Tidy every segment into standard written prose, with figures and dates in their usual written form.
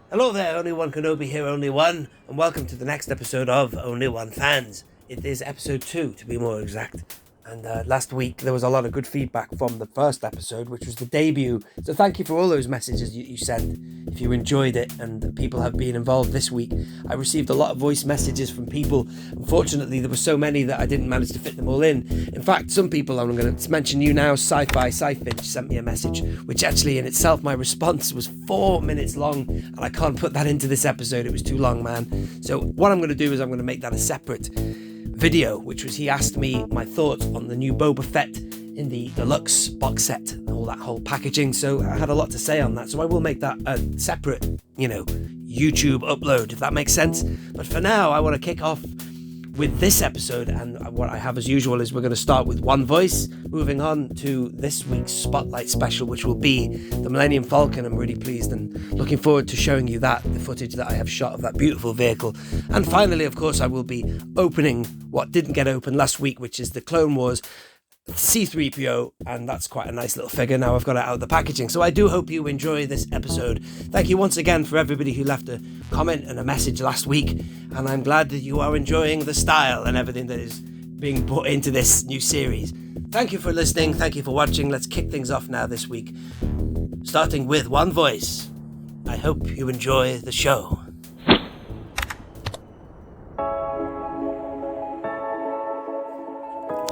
Hello there, Only One Kenobi here, Only One, and welcome to the next episode of Only One Fans. It is episode 2, to be more exact. And last week there was a lot of good feedback from the first episode, which was the debut. So thank you for all those messages you sent. If you enjoyed it, and people have been involved this week, I received a lot of voice messages from people. Unfortunately, there were so many that I didn't manage to fit them all in. In fact, some people, I'm going to mention you now, Sci-Fi Sci-Finch sent me a message, which actually in itself, my response was 4 minutes long, and I can't put that into this episode. It was too long, man. So what I'm going to do is I'm going to make that a separate video, which was he asked me my thoughts on the new Boba Fett in the deluxe box set and all that whole packaging. So I had a lot to say on that, so I will make that a separate, YouTube upload, if that makes sense. But for now, I want to kick off with this episode, and what I have as usual is we're going to start with one voice, moving on to this week's Spotlight special, which will be the Millennium Falcon. I'm really pleased and looking forward to showing you the footage that I have shot of that beautiful vehicle. And finally, of course, I will be opening what didn't get opened last week, which is the Clone Wars C-3PO, and that's quite a nice little figure. Now I've got it out of the packaging, so I do hope you enjoy this episode. Thank you once again for everybody who left a comment and a message last week, and I'm glad that you are enjoying the style and everything that is being put into this new series. Thank you for listening, thank you for watching. Let's kick things off now this week, starting with one voice. I hope you enjoy the show.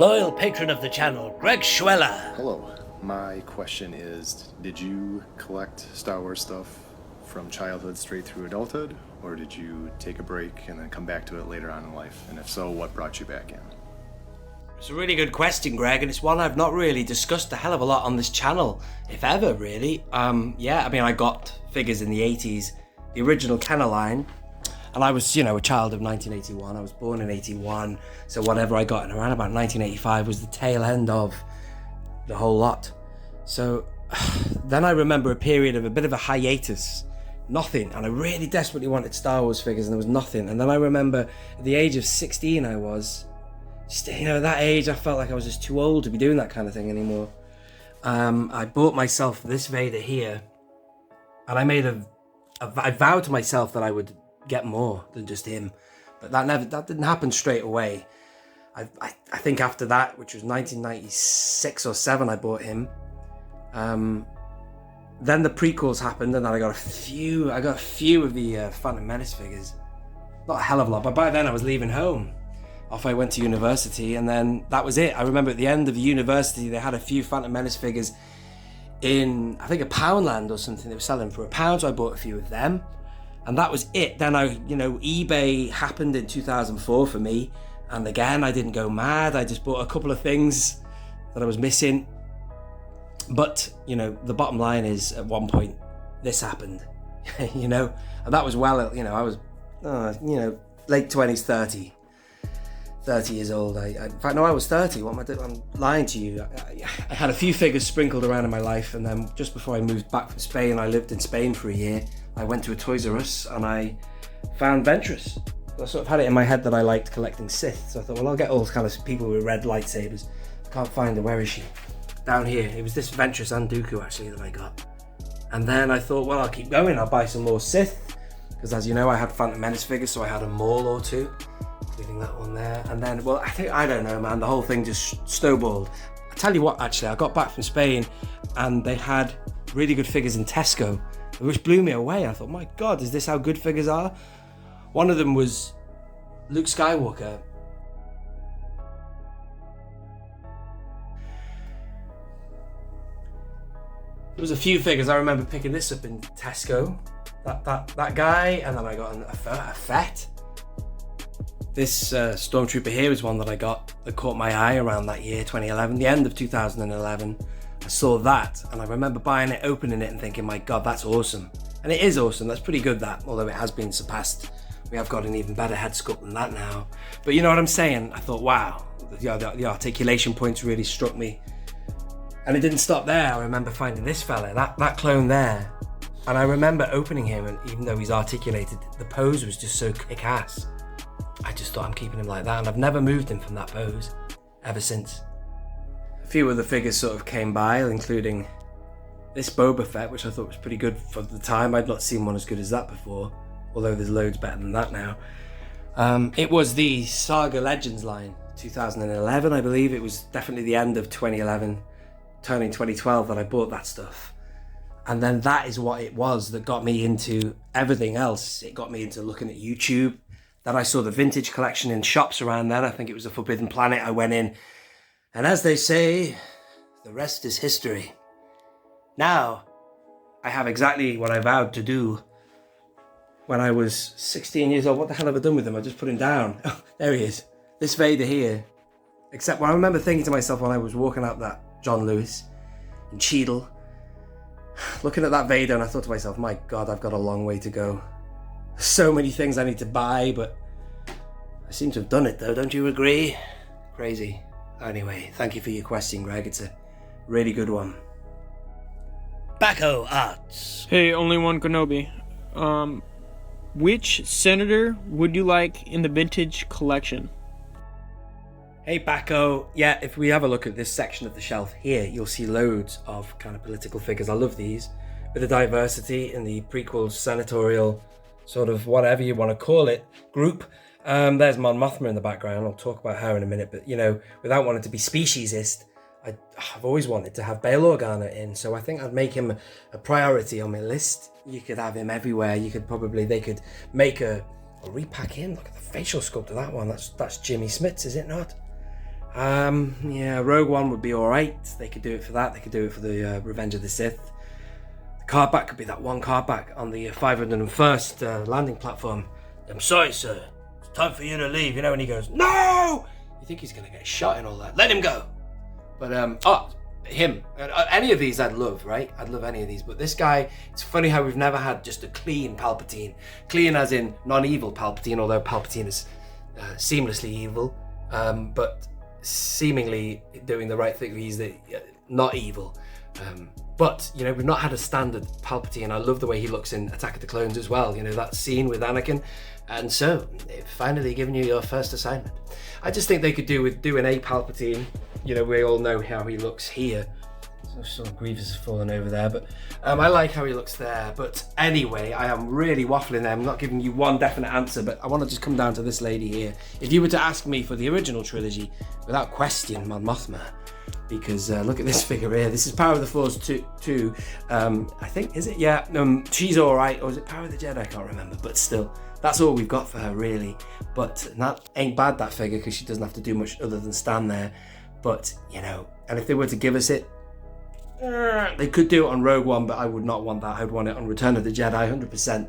Loyal patron of the channel, Greg Schweller. Hello. My question is, did you collect Star Wars stuff from childhood straight through adulthood, or did you take a break and then come back to it later on in life? And if so, what brought you back in? It's a really good question, Greg, and it's one I've not really discussed a hell of a lot on this channel, if ever, really. I got figures in the 80s, the original Kenner line. And I was, a child of 1981. I was born in 81. So whatever I got in around about 1985 was the tail end of the whole lot. So then I remember a period of a bit of a hiatus. Nothing. And I really desperately wanted Star Wars figures and there was nothing. And then I remember at the age of 16 I was, at that age I felt like I was just too old to be doing that kind of thing anymore. I bought myself this Vader here. And I vowed to myself that I would get more than just him, but that didn't happen straight away. I think after that, which was 1996 or 7, I bought him. Then the prequels happened, and then I got a few of the Phantom Menace figures. Not a hell of a lot, but by then I was leaving home. Off I went to university, and then that was it. I remember at the end of the university, they had a few Phantom Menace figures in, I think, a Poundland or something. They were selling for £1, so I bought a few of them. And that was it. Then eBay happened in 2004 for me. And again, I didn't go mad. I just bought a couple of things that I was missing. But, the bottom line is at one point, this happened, and that was I was, late 20s, 30 years old. In fact, no, I was 30. What am I doing? I'm lying to you. I had a few figures sprinkled around in my life. And then just before I moved back from Spain, I lived in Spain for a year. I went to a Toys R Us and I found Ventress. I sort of had it in my head that I liked collecting Sith, so I thought, well, I'll get all kind of people with red lightsabers. I can't find her. Where is she? Down here. It was this Ventress and Dooku actually that I got. And then I thought, well, I'll keep going. I'll buy some more Sith, because as you know, I had Phantom Menace figures, so I had a Maul or two, including that one there. And then, well, I don't know, man. The whole thing just snowballed. I tell you what, actually, I got back from Spain and they had really good figures in Tesco. which blew me away. I thought, my God, is this how good figures are? One of them was Luke Skywalker. There was a few figures. I remember picking this up in Tesco. That guy, and then I got a Fett. This Stormtrooper here is one that I got that caught my eye around that year, 2011, the end of 2011. I saw that, and I remember buying it, opening it, and thinking, my God, that's awesome. And it is awesome. That's pretty good, that, although it has been surpassed. We have got an even better head sculpt than that now. But you know what I'm saying? I thought, wow, the articulation points really struck me. And it didn't stop there. I remember finding this fella, that clone there. And I remember opening him, and even though he's articulated, the pose was just so kick-ass. I just thought, I'm keeping him like that, and I've never moved him from that pose ever since. A few other figures sort of came by, including this Boba Fett, which I thought was pretty good for the time. I'd not seen one as good as that before, although there's loads better than that now. It was the Saga Legends line, 2011, I believe. It was definitely the end of 2011, turning 2012 that I bought that stuff. And then that is what it was that got me into everything else. It got me into looking at YouTube. Then I saw the vintage collection in shops around then. I think it was a Forbidden Planet. I went in, and as they say, the rest is history. Now, I have exactly what I vowed to do when I was 16 years old. What the hell have I done with him? I just put him down. Oh, there he is. This Vader here. Except when I remember thinking to myself when I was walking up that John Lewis in Cheadle, looking at that Vader, and I thought to myself, my God, I've got a long way to go. So many things I need to buy, but I seem to have done it though, don't you agree? Crazy. Anyway, thank you for your question, Greg. It's a really good one. Backo Arts. Hey, only one Kenobi. Which senator would you like in the vintage collection? Hey Backo, yeah, if we have a look at this section of the shelf here, you'll see loads of kind of political figures. I love these. Bit of diversity in the prequel senatorial sort of whatever you want to call it group. There's Mon Mothma in the background. I'll talk about her in a minute, but you know, without wanting to be speciesist, I've always wanted to have Bail Organa in, so I think I'd make him a priority on my list. You could have him everywhere. They could make a repack him. Look at the facial sculpt of that one. That's Jimmy Smits, is it not? Yeah, Rogue One would be all right. They could do it for that. They could do it for the Revenge of the Sith. The card back could be that one card back on the 501st landing platform. I'm sorry, sir. It's time for you to leave. You know, when he goes, no! You think he's going to get shot and all that. Let him go. But, him. Any of these I'd love, right? I'd love any of these. But this guy, it's funny how we've never had just a clean Palpatine. Clean as in non-evil Palpatine, although Palpatine is seamlessly evil. But seemingly doing the right thing. He's not evil. But, you know, we've not had a standard Palpatine. I love the way he looks in Attack of the Clones as well. You know, that scene with Anakin. And so, they've finally given you your first assignment. I just think they could do with doing a Palpatine. You know, we all know how he looks here. So Grievous has fallen over there. But I like how he looks there. But anyway, I am really waffling there. I'm not giving you one definite answer. But I want to just come down to this lady here. If you were to ask me for the original trilogy, without question, Mon Mothma. Because look at this figure here. This is Power of the Force 2. I think, is it? Yeah. She's all right. Or is it Power of the Jedi? I can't remember. But still, that's all we've got for her, really. But that ain't bad, that figure, because she doesn't have to do much other than stand there. But, you know, and if they were to give us it, they could do it on Rogue One, but I would not want that. I would want it on Return of the Jedi, 100%.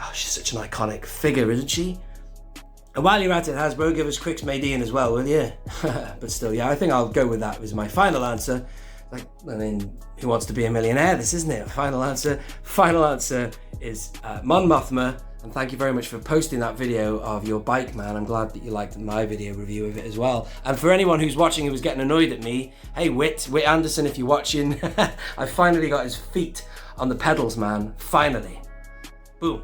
Oh, she's such an iconic figure, isn't she? And while you're at it, Hasbro, give us Crix Maydean as well, will you? But still, yeah, I think I'll go with that as my final answer. Like, I mean, who wants to be a millionaire? This, isn't it? Final answer. Final answer is Mon Mothma. And thank you very much for posting that video of your bike, man. I'm glad that you liked my video review of it as well. And for anyone who's watching who was getting annoyed at me, hey, Whit Anderson, if you're watching, I finally got his feet on the pedals, man. Finally. Boom.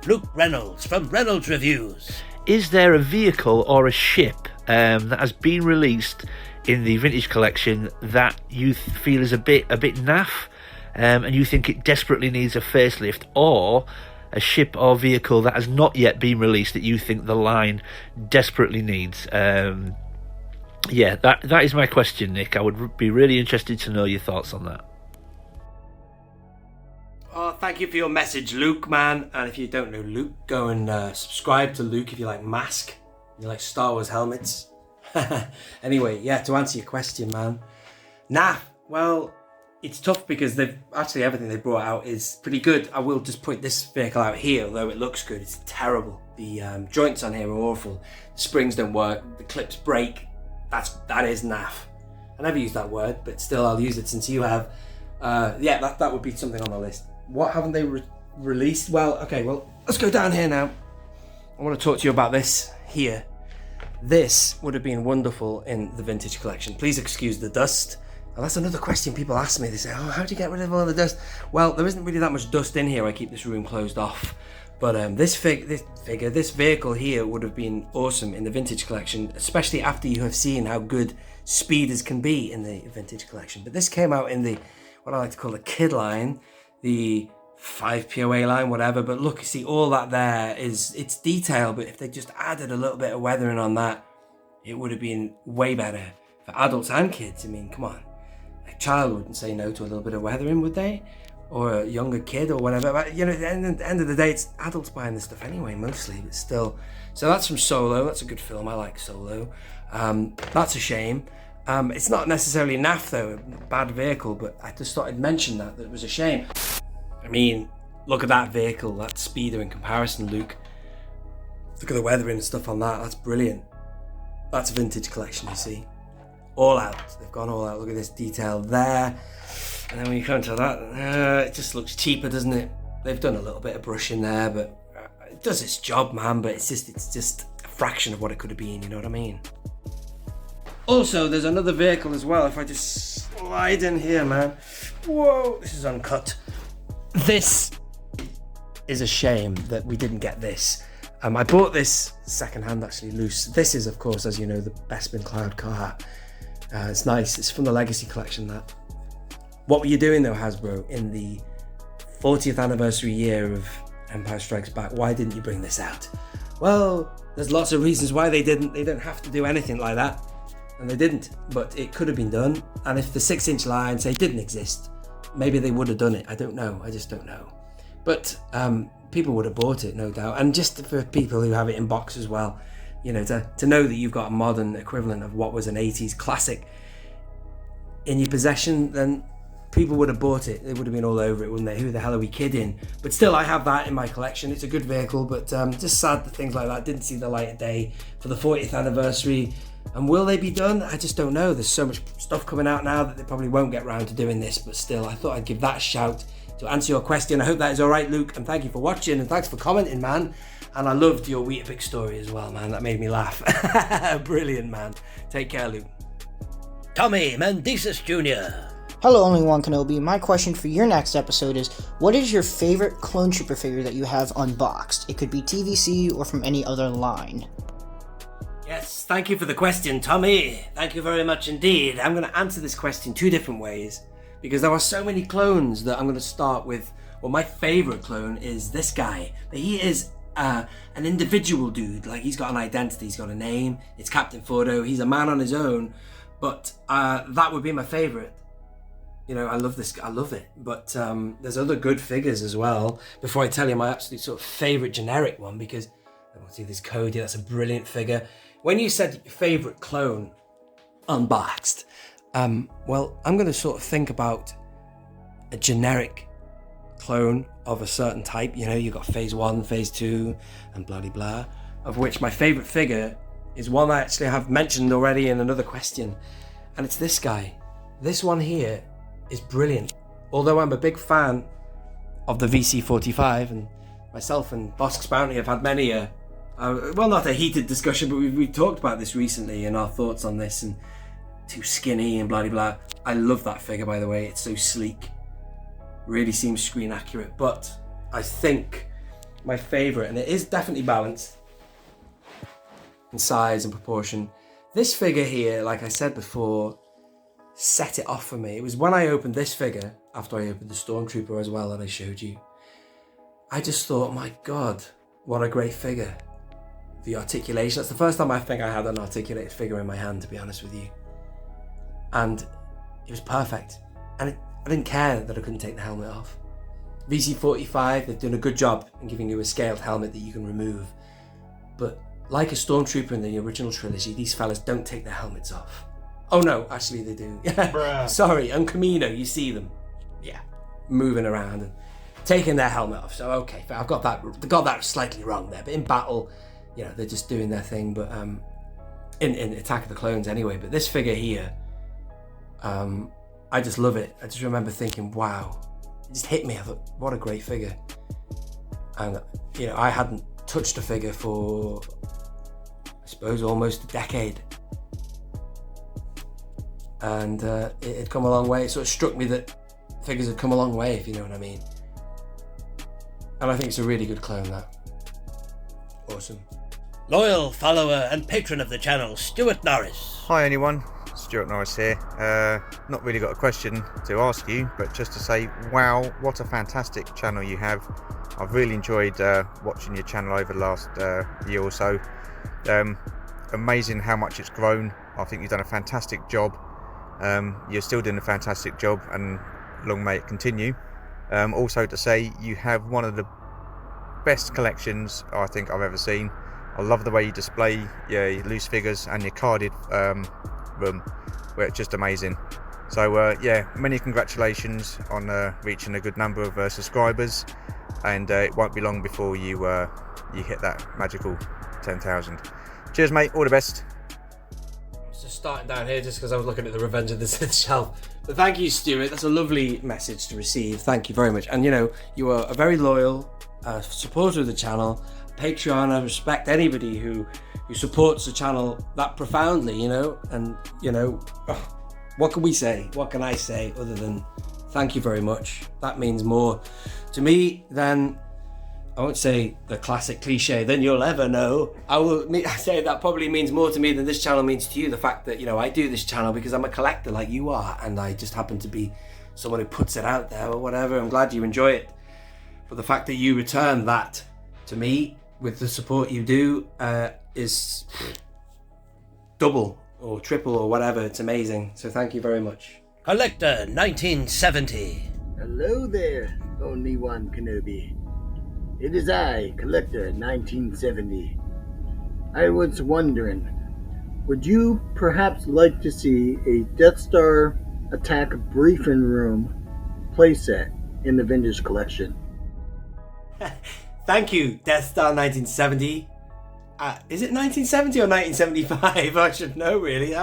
Luke Reynolds from Reynolds Reviews. Is there a vehicle or a ship that has been released in the vintage collection that you feel is a bit naff, and you think it desperately needs a facelift, or a ship or vehicle that has not yet been released that you think the line desperately needs? Yeah, that is my question, Nick. I would be really interested to know your thoughts on that. thank you for your message, Luke, man. And if you don't know Luke, go and subscribe to Luke if you like Mask, you like Star Wars helmets. Anyway, yeah, to answer your question, man. Well, it's tough because everything they brought out is pretty good. I will just point this vehicle out here, although it looks good, it's terrible. The joints on here are awful. The springs don't work, the clips break. That is naff. I never use that word, but still I'll use it since you have. That would be something on the list. What haven't they released? Well, let's go down here now. I want to talk to you about this here. This would have been wonderful in the vintage collection. Please excuse the dust. And that's another question people ask me. They say, how do you get rid of all the dust? Well, there isn't really that much dust in here. I keep this room closed off. But this vehicle here would have been awesome in the vintage collection, especially after you have seen how good speeders can be in the vintage collection. But this came out in the, what I like to call the kid line, the 5 POA line, whatever. But look, you see all that there it's detail, but if they just added a little bit of weathering on that, it would have been way better for adults and kids. I mean, come on. A child wouldn't say no to a little bit of weathering, would they? Or a younger kid or whatever. But, at the end of the day, it's adults buying this stuff anyway, mostly, but still. So that's from Solo. That's a good film. I like Solo. That's a shame. It's not necessarily naff, though, a bad vehicle, but I just thought I'd mention that it was a shame. I mean, look at that vehicle, that speeder in comparison, Luke. Look at the weathering and stuff on that. That's brilliant. That's a vintage collection, you see. All out. They've gone all out. Look at this detail there. And then when you come to that, it just looks cheaper, doesn't it? They've done a little bit of brushing there, but it does its job, man. But it's just a fraction of what it could have been, you know what I mean? Also, there's another vehicle as well. If I just slide in here, man. Whoa, this is uncut. This is a shame that we didn't get this. I bought this secondhand, actually, loose. This is, of course, as you know, the Bespin Cloud car. It's nice. It's from the Legacy collection, that. What were you doing, though, Hasbro, in the 40th anniversary year of Empire Strikes Back? Why didn't you bring this out? Well, there's lots of reasons why they didn't. They don't have to do anything like that. And they didn't. But it could have been done. And if the 6-inch line, say, didn't exist, maybe they would have done it. I don't know. I just don't know. But people would have bought it, no doubt. And just for people who have it in box as well, to know that you've got a modern equivalent of what was an 80s classic in your possession, then people would have bought it. They would have been all over it, wouldn't they? Who the hell are we kidding? But still, I have that in my collection. It's a good vehicle, but just sad that things like that didn't see the light of day for the 40th anniversary. And will they be done? I just don't know. There's so much stuff coming out now that they probably won't get around to doing this, but still, I thought I'd give that a shout to answer your question. I hope that is all right, Luke, and thank you for watching, and thanks for commenting, man. And I loved your Weetabix story as well, man. That made me laugh. Brilliant, man. Take care, Luke. Tommy Mendesis Jr. Hello, only One Kenobi. My question for your next episode is, what is your favorite Clone Trooper figure that you have unboxed? It could be TVC or from any other line. Yes, thank you for the question, Tommy. Thank you very much indeed. I'm going to answer this question 2 different ways, because there are so many clones that I'm going to start with. Well, my favorite clone is this guy. He is an individual dude. Like, he's got an identity, he's got a name. It's Captain Fordo. He's a man on his own. But that would be my favorite. I love this. I love it. But there's other good figures as well. Before I tell you my absolute sort of favorite generic one, because I want to see this Cody. That's a brilliant figure. When you said favorite clone unboxed, well, I'm going to sort of think about a generic clone of a certain type. You've got phase 1, phase 2, and blah, blah, blah, of which my favorite figure is one I actually have mentioned already in another question. And it's this guy. This one here is brilliant. Although I'm a big fan of the VC45, and myself and Bosk's Bounty have had many not a heated discussion, but we've talked about this recently and our thoughts on this, and too skinny and blah, blah, blah. I love that figure, by the way. It's so sleek. Really seems screen accurate. But I think my favorite, and it is definitely balanced in size and proportion. This figure here, like I said before, set it off for me. It was when I opened this figure, after I opened the Stormtrooper as well that I showed you, I just thought, my God, what a great figure. The articulation, that's the first time I think I had an articulated figure in my hand, to be honest with you. And it was perfect. And I didn't care that I couldn't take the helmet off. VC-45, they've done a good job in giving you a scaled helmet that you can remove. But like a Stormtrooper in the original trilogy, these fellas don't take their helmets off. Oh no, actually they do. Sorry, on Camino, you see them. Yeah, moving around and taking their helmet off. So okay, I've got that slightly wrong there. But in battle, you know, they're just doing their thing. But in Attack of the Clones anyway. But this figure here, I just love it. I just remember thinking, wow, it just hit me. I thought, what a great figure. And you know, I hadn't touched a figure for, I suppose, almost a decade. And it had come a long way. It sort of struck me that figures had come a long way, if you know what I mean. And I think it's a really good clone, that. Awesome. Loyal follower and patron of the channel, Stuart Norris. Hi anyone, Stuart Norris here. Not really got a question to ask you, but just to say, wow, what a fantastic channel you have. I've really enjoyed watching your channel over the last year or so. Amazing how much it's grown. I think you've done a fantastic job. You're still doing a fantastic job, and long may it continue. Also to say, you have one of the best collections I think I've ever seen. I love the way you display your loose figures and your carded room, where it's just amazing. So yeah, many congratulations on reaching a good number of subscribers, and it won't be long before you hit that magical 10,000. Cheers mate, all the best. Just starting down here just because I was looking at the Revenge of the Sith shelf. But thank you, Stuart. That's a lovely message to receive. Thank you very much. And you know, you are a very loyal supporter of the channel. Patreon, I respect anybody who supports the channel that profoundly, you know. And you know, what can we say? What can I say other than thank you very much? That means more to me than, I won't say the classic cliche, than you'll ever know. I say that probably means more to me than this channel means to you. The fact that, you know, I do this channel because I'm a collector like you are, and I just happen to be someone who puts it out there or whatever. I'm glad you enjoy it. But the fact that you return that to me with the support you do is double or triple or whatever. It's amazing. So thank you very much. Collector 1970. Hello there, only one Kenobi. It is I, Collector 1970. I was wondering, would you perhaps like to see a Death Star Attack Briefing Room playset in the Vintage Collection? Thank you, Death Star 1970. Is it 1970 or 1975? I should know, really.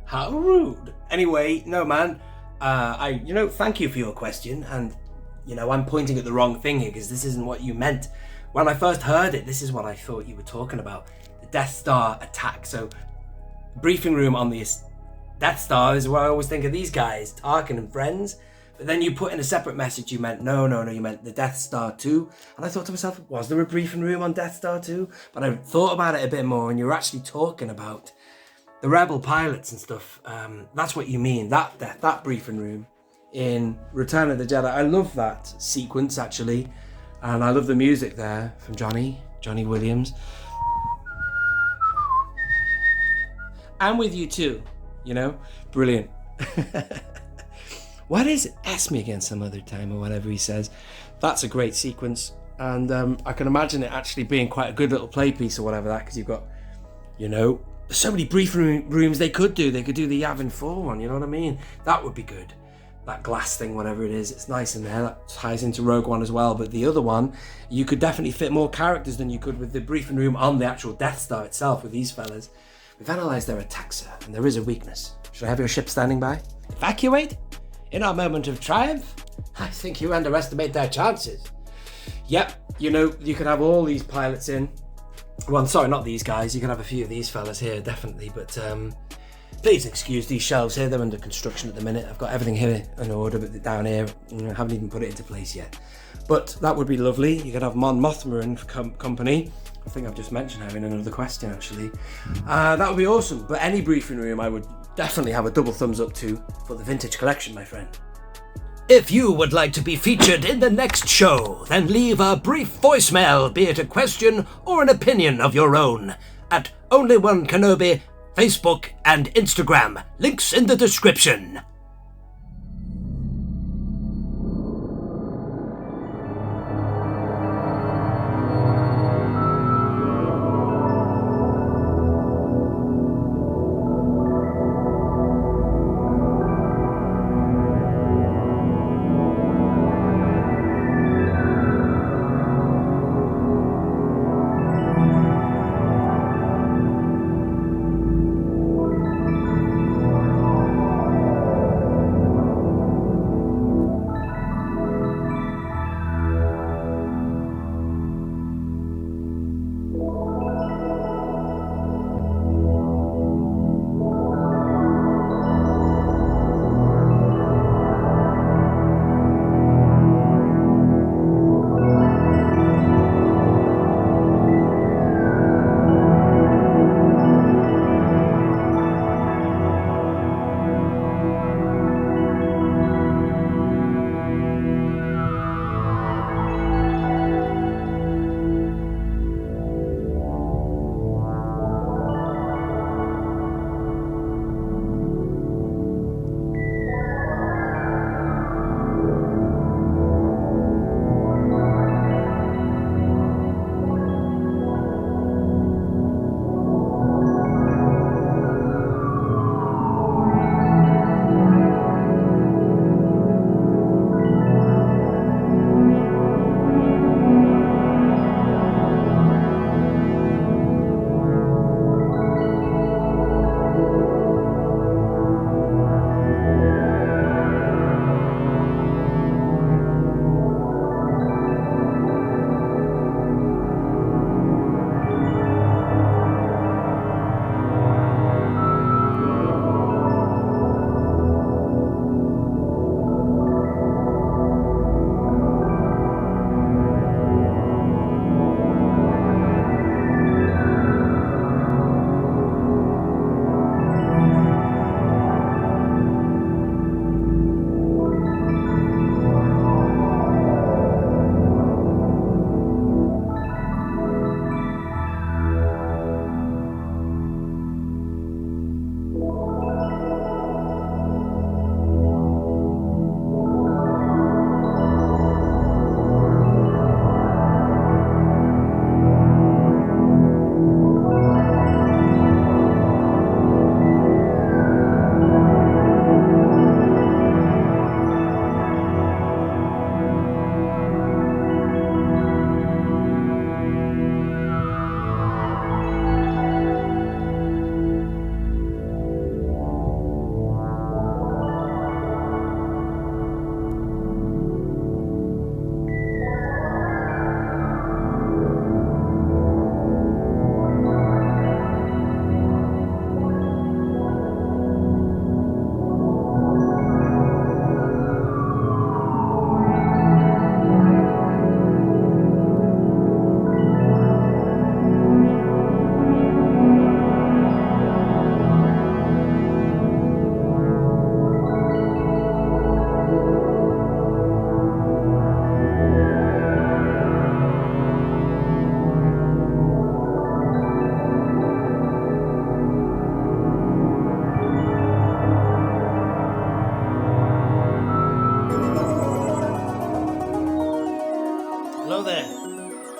How rude. Anyway, no, man. Thank you for your question. And, you know, I'm pointing at the wrong thing here because this isn't what you meant. When I first heard it, this is what I thought you were talking about. The Death Star attack. So, briefing room on the Death Star is where I always think of these guys, Tarkin and friends. But then you put in a separate message, you meant, no, you meant the Death Star 2. And I thought to myself, was there a briefing room on Death Star 2? But I thought about it a bit more, and you were actually talking about the Rebel pilots and stuff. That's what you mean, that briefing room in Return of the Jedi. I love that sequence, actually. And I love the music there from Johnny Williams. I'm with you too, you know? Brilliant. What is it? Ask me again some other time or whatever he says. That's a great sequence. And I can imagine it actually being quite a good little play piece or whatever that, because you've got, you know, there's so many briefing rooms they could do. They could do the Yavin 4 one, you know what I mean? That would be good. That glass thing, whatever it is, it's nice in there. That ties into Rogue One as well. But the other one, you could definitely fit more characters than you could with the briefing room on the actual Death Star itself with these fellas. We've analysed their attack, sir, and there is a weakness. Should I have your ship standing by? Evacuate? In our moment of triumph? I think you underestimate their chances. Yep, you know, you could have all these pilots in. Well, sorry, not these guys. You can have a few of these fellas here, definitely. But please excuse these shelves here. They're under construction at the minute. I've got everything here in order, but down here, I haven't even put it into place yet. But that would be lovely. You could have Mon Mothma and company. I think I've just mentioned having another question, actually. That would be awesome. But any briefing room, I would definitely have a double thumbs up to for the vintage collection, my friend. If you would like to be featured in the next show, then leave a brief voicemail, be it a question or an opinion of your own, at Only One Kenobi, Facebook and Instagram. Links in the description.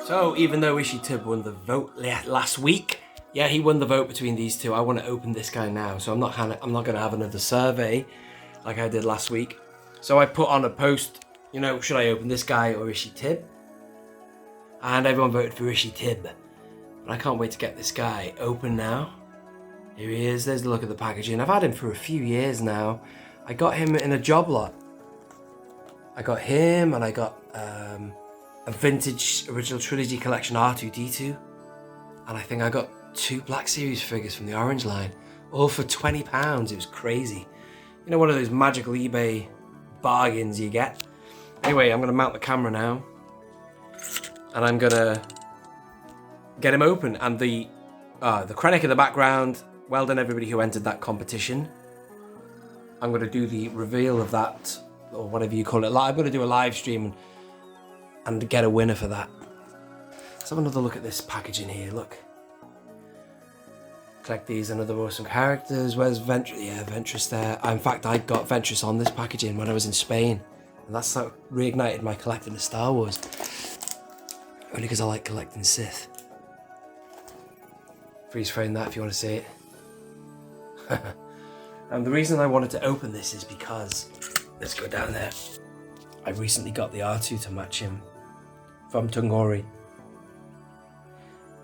So, even though Ishi Tib won the vote last week, yeah, he won the vote between these two. I want to open this guy now, so I'm not going to have another survey like I did last week. So I put on a post, you know, should I open this guy or Ishi Tib? And everyone voted for Ishi Tib. And I can't wait to get this guy open now. Here he is. There's the look of the packaging. I've had him for a few years now. I got him in a job lot. I got him, and I got a vintage original trilogy collection R2D2, and I think I got 2 Black Series figures from the Orange line, all for £20. It was crazy. You know, one of those magical eBay bargains you get. Anyway, I'm gonna mount the camera now, and I'm gonna get him open. And the Krennic in the background. Well done, everybody who entered that competition. I'm gonna do the reveal of that, or whatever you call it. I'm gonna do a live stream and get a winner for that. Let's have another look at this packaging here. Look. Collect these and other awesome characters. Where's Ventress? Yeah, Ventress there. In fact, I got Ventress on this packaging when I was in Spain, and that's how reignited my collecting of Star Wars. Only because I like collecting Sith. Freeze frame that if you want to see it. And the reason I wanted to open this is because, let's go down there. I recently got the R2 to match him from Tungori.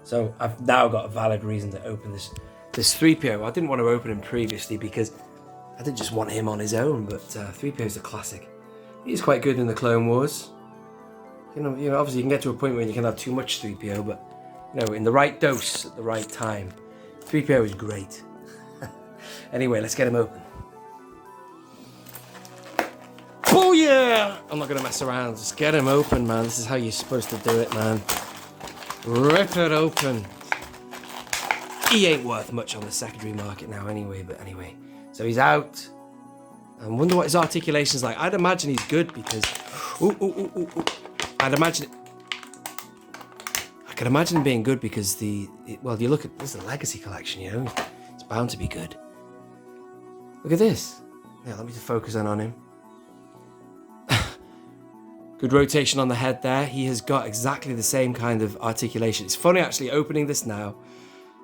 So I've now got a valid reason to open this 3PO. I didn't want to open him previously because I didn't just want him on his own, but 3PO is a classic. He's quite good in the Clone Wars. You know, obviously you can get to a point where you can have too much 3PO, but you know, in the right dose at the right time, 3PO is great. Anyway, let's get him open. Oh yeah! I'm not gonna mess around. Just get him open, man. This is how you're supposed to do it, man. Rip it open. He ain't worth much on the secondary market now anyway, but anyway. So he's out. I wonder what his articulation's like. I'd imagine he's good because... Ooh. I can imagine him being good because well, you look at... This is a legacy collection, you know? It's bound to be good. Look at this. Yeah, let me just focus in on him. Good rotation on the head there. He has got exactly the same kind of articulation. It's funny actually opening this now.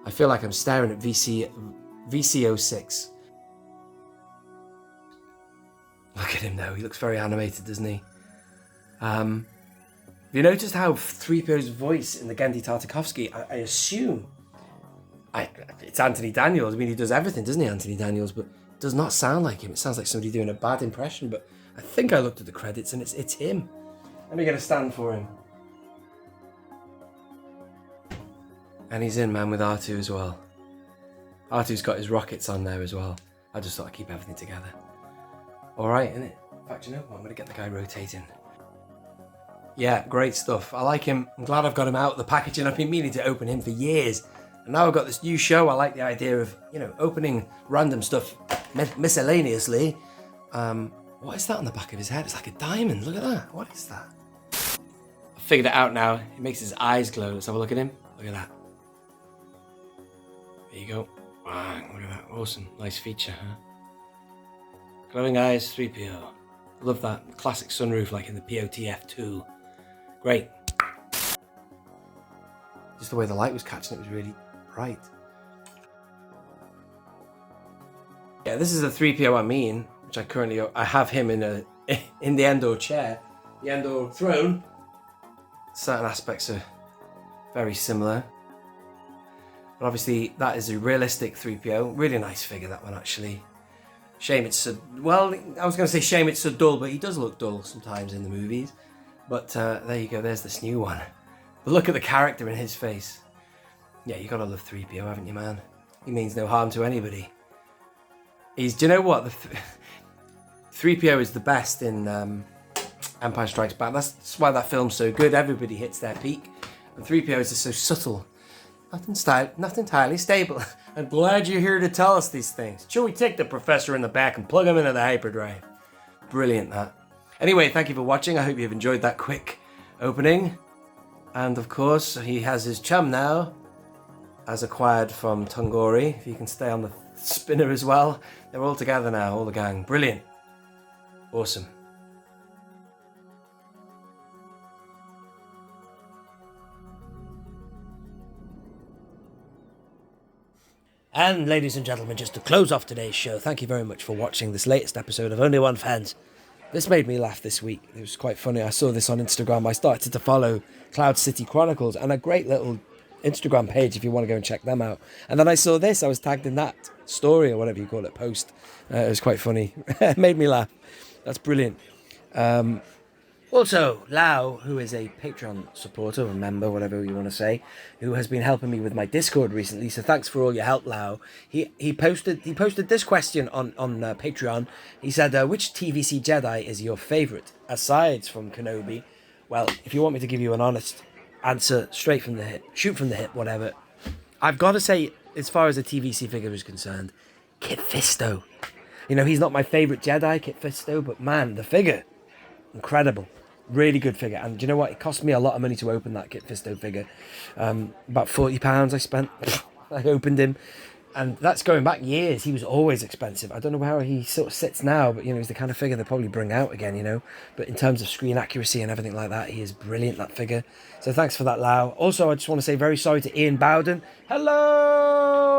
I feel like I'm staring at VC06. Look at him now. He looks very animated, doesn't he? Have you noticed how 3PO's voice in the Genndy Tartakovsky, I assume... it's Anthony Daniels. I mean, he does everything, doesn't he, Anthony Daniels? But it does not sound like him. It sounds like somebody doing a bad impression, but I think I looked at the credits and it's him. Let me get a stand for him. And he's in, man, with R2 as well. R2's got his rockets on there as well. I just thought I'd keep everything together. Alright, innit? In fact, you know what? I'm going to get the guy rotating. Yeah, great stuff. I like him. I'm glad I've got him out of the packaging. I've been meaning to open him for years. And now I've got this new show. I like the idea of, you know, opening random stuff miscellaneously. What is that on the back of his head? It's like a diamond. Look at that. What is that? I figured it out now. It makes his eyes glow. Let's have a look at him. Look at that. There you go. Wow, look at that. Awesome. Nice feature, huh? Glowing eyes, 3PO. Love that. Classic sunroof like in the POTF2. Great. Just the way the light was catching it was really bright. Yeah, this is the 3PO I mean, which I have him in the Endor chair, the Endor throne. Certain aspects are very similar. But obviously that is a realistic 3PO. Really nice figure, that one actually. Shame it's so, well, I was going to say shame it's so dull, but he does look dull sometimes in the movies. But there you go, there's this new one. But look at the character in his face. Yeah, you gotta love 3PO, haven't you, man? He means no harm to anybody. Do you know what? 3PO is the best in Empire Strikes Back. That's why that film's so good. Everybody hits their peak. And 3PO is just so subtle. Not entirely stable. I'm glad you're here to tell us these things. Chewie, take the professor in the back and plug him into the hyperdrive. Brilliant, that. Anyway, thank you for watching. I hope you've enjoyed that quick opening. And of course, he has his chum now, as acquired from Tungori. If you can stay on the spinner as well. They're all together now, all the gang. Brilliant. Awesome. And ladies and gentlemen, just to close off today's show, thank you very much for watching this latest episode of Only One Fans. This made me laugh this week. It was quite funny. I saw this on Instagram. I started to follow Cloud City Chronicles, and a great little Instagram page if you want to go and check them out. And then I saw this. I was tagged in that story, or whatever you call it, post. It was quite funny. It made me laugh. That's brilliant. Also, Lau, who is a Patreon supporter or member, whatever you want to say, who has been helping me with my Discord recently. So thanks for all your help, Lau. He posted this question on Patreon. He said, "Which TVC Jedi is your favorite aside from Kenobi?" Well, if you want me to give you an honest answer, straight from the hip, shoot from the hip, whatever, I've got to say, as far as a TVC figure is concerned, Kit Fisto. You know, he's not my favorite Jedi, Kit Fisto, but man, the figure, incredible. Really good figure. And do you know what? It cost me a lot of money to open that Kit Fisto figure. About £40 I spent. I opened him. And that's going back years. He was always expensive. I don't know how he sort of sits now, but, you know, he's the kind of figure they'll probably bring out again, you know. But in terms of screen accuracy and everything like that, he is brilliant, that figure. So thanks for that, Lau. Also, I just want to say very sorry to Ian Bowden. Hello!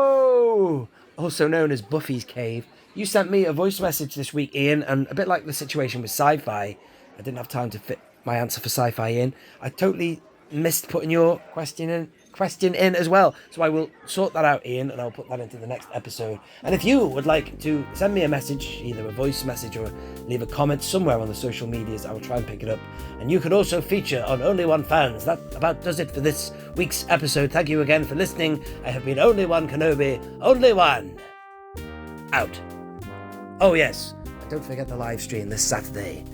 Also known as Buffy's Cave. You sent me a voice message this week, Ian, and a bit like the situation with Sci-Fi, I didn't have time to fit my answer for Sci-Fi in. I totally missed putting your question in as well. So I will sort that out, Ian, and I'll put that into the next episode. And if you would like to send me a message, either a voice message or leave a comment somewhere on the social medias, I will try and pick it up. And you could also feature on Only One Fans. That about does it for this week's episode. Thank you again for listening. I have been Only One Kenobi. Only One. Out. Oh yes, and don't forget the live stream this Saturday.